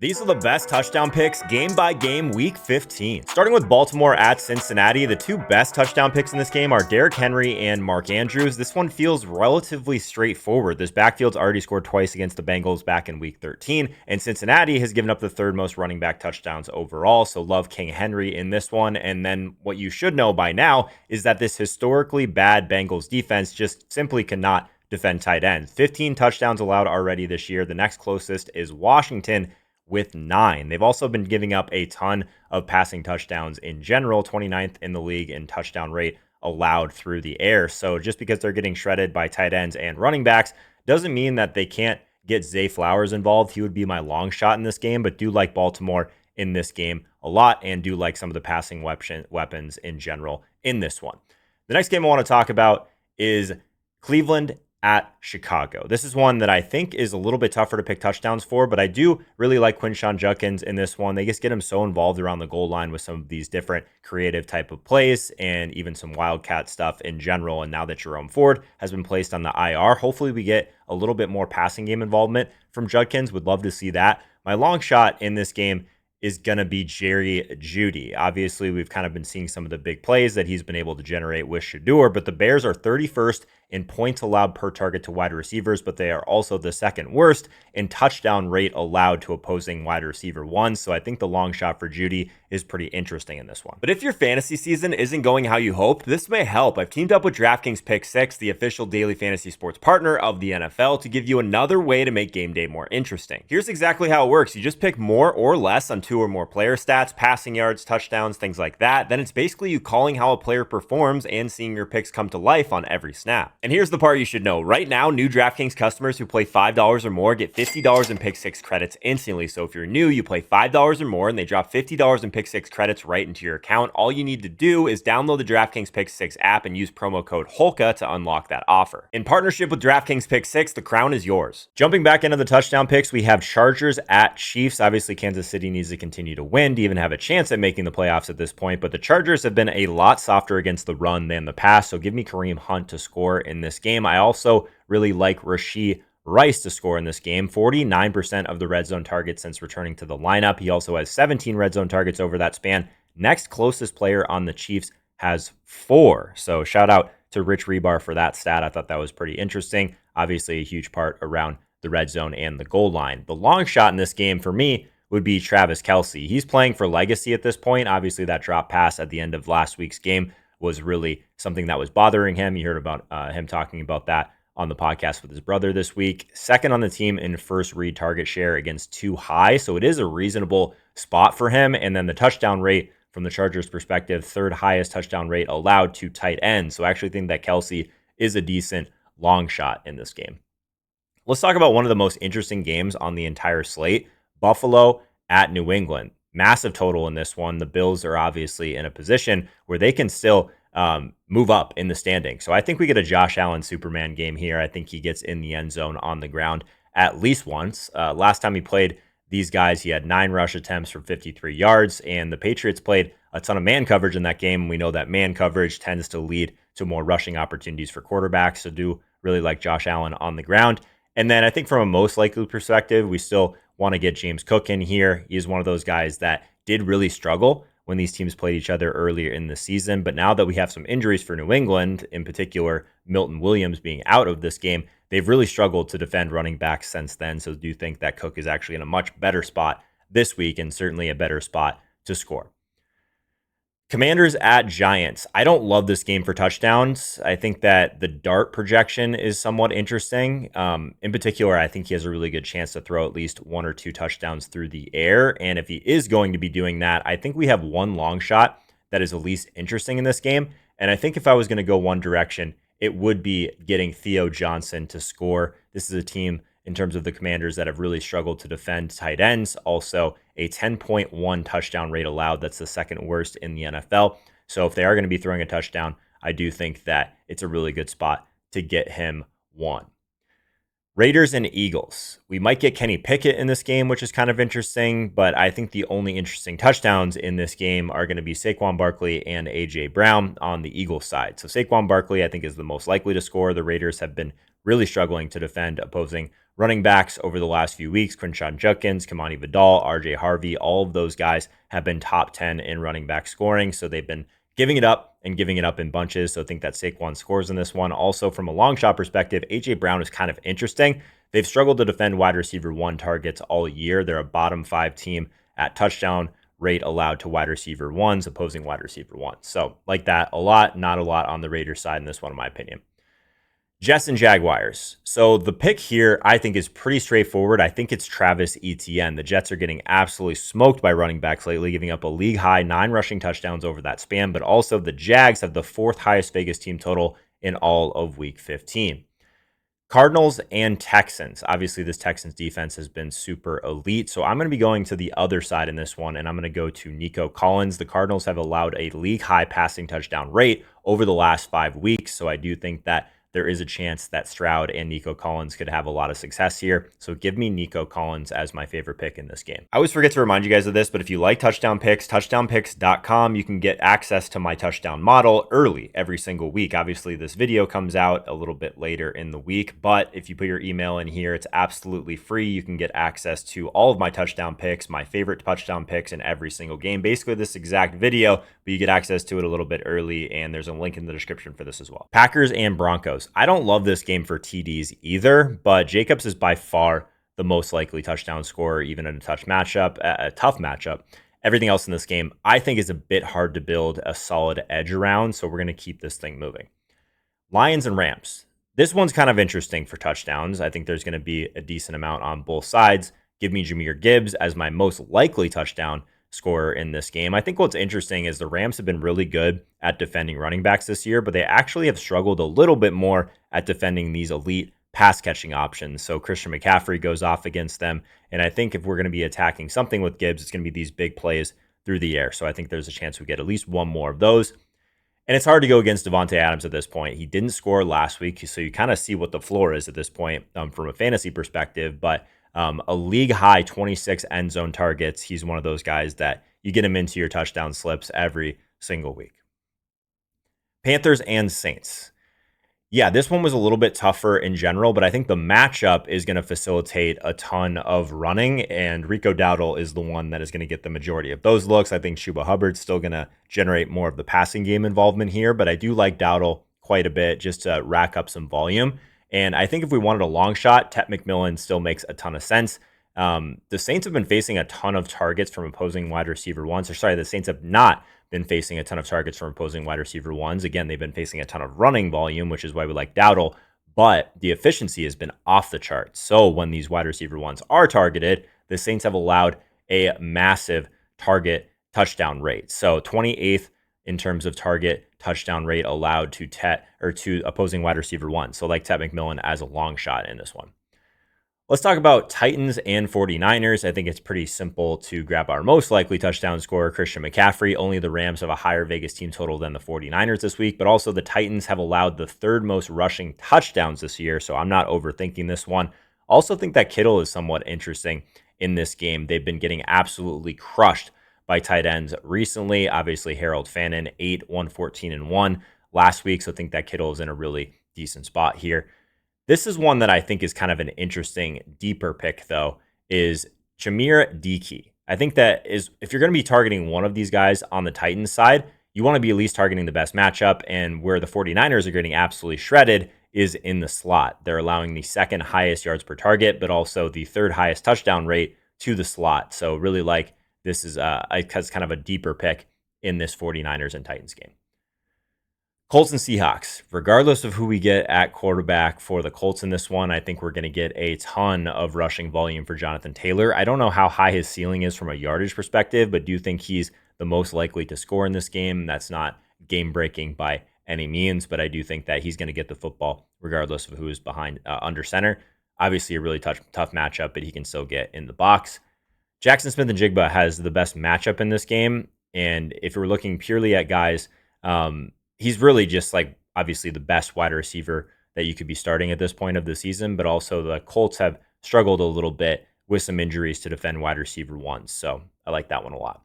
These are the best touchdown picks game by game week 15. Starting with Baltimore at Cincinnati, the two best touchdown picks in this game are Derrick Henry and Mark Andrews. This one feels relatively straightforward. This backfield's already scored twice against the Bengals back in week 13, and Cincinnati has given up the third most running back touchdowns overall, so love King Henry in this one. And then what you should know by now is that this historically bad Bengals defense just simply cannot defend tight ends. 15 touchdowns allowed already this year. The next closest is Washington with 9. They've also been giving up a ton of passing touchdowns in general, 29th in the league in touchdown rate allowed through the air. So just because they're getting shredded by tight ends and running backs doesn't mean that they can't get Zay Flowers involved. He would be my long shot in this game, but do like Baltimore in this game a lot and do like some of the passing weapons in general in this one. The next game I want to talk about is Cleveland at Chicago. This is one that I think is a little bit tougher to pick touchdowns for, but I do really like Quinshon Judkins in this one. They just get him so involved around the goal line with some of these different creative type of plays and even some wildcat stuff in general. And now that Jerome Ford has been placed on the IR, hopefully we get a little bit more passing game involvement from Judkins. Would love to see that. My long shot in this game is going to be Jerry Jeudy. Obviously, we've kind of been seeing some of the big plays that he's been able to generate with Shedeur, but the Bears are 31st in points allowed per target to wide receivers, but they are also the second worst in touchdown rate allowed to opposing wide receiver ones. So I think the long shot for Jeudy is pretty interesting in this one. But if your fantasy season isn't going how you hoped, this may help. I've teamed up with DraftKings Pick 6, the official daily fantasy sports partner of the NFL, to give you another way to make game day more interesting. Here's exactly how it works. You just pick more or less on 2 or more player stats, passing yards, touchdowns, things like that. Then it's basically you calling how a player performs and seeing your picks come to life on every snap. And here's the part you should know. Right now, new DraftKings customers who play $5 or more get $50 in Pick 6 credits instantly. So if you're new, you play $5 or more and they drop $50 in Pick 6 credits right into your account. All you need to do is download the DraftKings Pick 6 app and use promo code HOLKA to unlock that offer. In partnership with DraftKings Pick 6, the crown is yours. Jumping back into the touchdown picks, we have Chargers at Chiefs. Obviously, Kansas City needs to continue to win to even have a chance at making the playoffs at this point, but the Chargers have been a lot softer against the run than the pass, so give me Kareem Hunt to score in this game. I also really like Rashee Rice to score in this game. 49% of the red zone targets since returning to the lineup. He also has 17 red zone targets over that span. Next closest player on the Chiefs has 4. So shout out to Rich Rebar for that stat. I thought that was pretty interesting. Obviously a huge part around the red zone and the goal line. The long shot in this game for me would be Travis Kelce. He's playing for legacy at this point. Obviously that drop pass at the end of last week's game was really something that was bothering him. You heard about him talking about that on the podcast with his brother this week. Second on the team in first read target share against 2 high. So it is a reasonable spot for him. And then the touchdown rate from the Chargers perspective, 3rd highest touchdown rate allowed to tight ends. So I actually think that Kelce is a decent long shot in this game. Let's talk about one of the most interesting games on the entire slate. Buffalo at New England. Massive total in this one. The Bills are obviously in a position where they can still move up in the standing. So I think we get a Josh Allen Superman game here. I think he gets in the end zone on the ground at least once. Last time he played these guys, he had 9 rush attempts for 53 yards, and the Patriots played a ton of man coverage in that game. We know that man coverage tends to lead to more rushing opportunities for quarterbacks. So do really like Josh Allen on the ground. And then I think from a most likely perspective, we still want to get James Cook in here. He is one of those guys that did really struggle when these teams played each other earlier in the season. But now that we have some injuries for New England, in particular Milton Williams being out of this game, they've really struggled to defend running backs since then. So I do think that Cook is actually in a much better spot this week and certainly a better spot to score. Commanders at Giants. I don't love this game for touchdowns. I think that the dart projection is somewhat interesting. In particular, I think he has a really good chance to throw at least 1 or 2 touchdowns through the air. And if he is going to be doing that, I think we have one long shot that is the least interesting in this game. And I think if I was going to go one direction, it would be getting Theo Johnson to score. This is a team in terms of the Commanders that have really struggled to defend tight ends. Also, a 10.1 touchdown rate allowed. That's the second worst in the NFL. So if they are going to be throwing a touchdown, I do think that it's a really good spot to get him one. Raiders and Eagles. We might get Kenny Pickett in this game, which is kind of interesting, but I think the only interesting touchdowns in this game are going to be Saquon Barkley and A.J. Brown on the Eagles side. So Saquon Barkley, I think, is the most likely to score. The Raiders have been really struggling to defend opposing Running backs over the last few weeks, Quinshawn Judkins, Kamani Vidal, RJ Harvey, all of those guys have been top 10 in running back scoring. So they've been giving it up and giving it up in bunches. So I think that Saquon scores in this one. Also, from a long shot perspective, A.J. Brown is kind of interesting. They've struggled to defend wide receiver one targets all year. They're a bottom 5 team at touchdown rate allowed to wide receiver ones, opposing wide receiver ones. So like that, a lot, not a lot on the Raiders side in this one, in my opinion. Jets and Jaguars. So the pick here, I think, is pretty straightforward. I think it's Travis Etienne. The Jets are getting absolutely smoked by running backs lately, giving up a league high 9 rushing touchdowns over that span. But also the Jags have the 4th highest Vegas team total in all of Week 15. Cardinals and Texans. Obviously, this Texans defense has been super elite. So I'm going to be going to the other side in this one, and I'm going to go to Nico Collins. The Cardinals have allowed a league high passing touchdown rate over the last 5 weeks. So I do think that there is a chance that Stroud and Nico Collins could have a lot of success here. So give me Nico Collins as my favorite pick in this game. I always forget to remind you guys of this, but if you like touchdown picks, touchdownpicks.com, you can get access to my touchdown model early every single week. Obviously, this video comes out a little bit later in the week, but if you put your email in here, it's absolutely free. You can get access to all of my touchdown picks, my favorite touchdown picks in every single game. Basically, this exact video, but you get access to it a little bit early, and there's a link in the description for this as well. Packers and Broncos. I don't love this game for TDs either, but Jacobs is by far the most likely touchdown scorer, even in a tough matchup. Everything else in this game, I think, is a bit hard to build a solid edge around, so we're going to keep this thing moving. Lions and Rams. This one's kind of interesting for touchdowns. I think there's going to be a decent amount on both sides. Give me Jahmyr Gibbs as my most likely touchdown scorer in this game. I think what's interesting is the Rams have been really good at defending running backs this year, but they actually have struggled a little bit more at defending these elite pass catching options. So Christian McCaffrey goes off against them. And I think if we're going to be attacking something with Gibbs, it's going to be these big plays through the air. So I think there's a chance we get at least one more of those. And it's hard to go against Davante Adams at this point. He didn't score last week, so you kind of see what the floor is at this point from a fantasy perspective. But a league high 26 end zone targets. He's one of those guys that you get him into your touchdown slips every single week. Panthers and Saints. Yeah, this one was a little bit tougher in general, but I think the matchup is going to facilitate a ton of running, and Rico Dowdle is the one that is going to get the majority of those looks. I think Chuba Hubbard's still going to generate more of the passing game involvement here, but I do like Dowdle quite a bit just to rack up some volume. And I think if we wanted a long shot, Ted McMillan still makes a ton of sense. The Saints have been facing a ton of targets from opposing wide receiver ones. The Saints have not been facing a ton of targets from opposing wide receiver ones. Again, they've been facing a ton of running volume, which is why we like Dowdle, but the efficiency has been off the charts. So when these wide receiver ones are targeted, the Saints have allowed a massive target touchdown rate. So 28th in terms of target touchdown rate allowed to to opposing wide receiver one. So like Ted McMillan as a long shot in this one. Let's talk about Titans and 49ers. I think it's pretty simple to grab our most likely touchdown scorer, Christian McCaffrey. Only the Rams have a higher Vegas team total than the 49ers this week, but also the Titans have allowed the 3rd most rushing touchdowns this year, so I'm not overthinking this one. Also think that Kittle is somewhat interesting in this game. They've been getting absolutely crushed by tight ends recently. Obviously, Harold Fannin, 8, 114, and 1 last week, so I think that Kittle is in a really decent spot here. This is one that I think is kind of an interesting, deeper pick, though, is Chimere Dickey. I think that is, if you're going to be targeting one of these guys on the Titans side, you want to be at least targeting the best matchup, and where the 49ers are getting absolutely shredded is in the slot. They're allowing the 2nd highest yards per target, but also the 3rd highest touchdown rate to the slot. So really like this is kind of a deeper pick in this 49ers and Titans game. Colts and Seahawks. Regardless of who we get at quarterback for the Colts in this one, I think we're going to get a ton of rushing volume for Jonathan Taylor. I don't know how high his ceiling is from a yardage perspective, but do think he's the most likely to score in this game. That's not game-breaking by any means, but I do think that he's going to get the football regardless of who is behind under center. Obviously, a really tough matchup, but he can still get in the box. Jackson Smith-Njigba has the best matchup in this game, and if we're looking purely at guys, he's really just like obviously the best wide receiver that you could be starting at this point of the season, but also the Colts have struggled a little bit with some injuries to defend wide receiver ones. So I like that one a lot.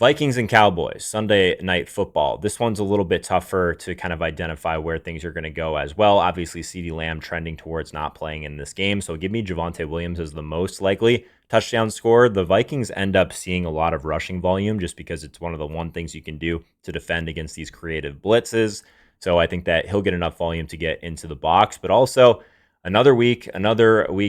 Vikings and Cowboys, Sunday Night Football. This one's a little bit tougher to kind of identify where things are going to go as well. Obviously, CeeDee Lamb trending towards not playing in this game. So give me Javonte Williams as the most likely touchdown scorer. The Vikings end up seeing a lot of rushing volume just because it's one of the one things you can do to defend against these creative blitzes. So I think that he'll get enough volume to get into the box, but also another week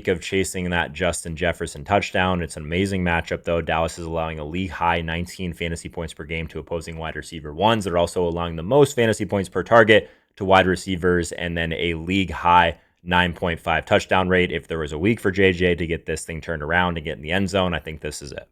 of chasing that Justin Jefferson touchdown. It's an amazing matchup, though. Dallas is allowing a league high 19 fantasy points per game to opposing wide receiver ones. They're also allowing the most fantasy points per target to wide receivers, and then a league high 9.5 touchdown rate. If there was a week for JJ to get this thing turned around and get in the end zone, I think this is it.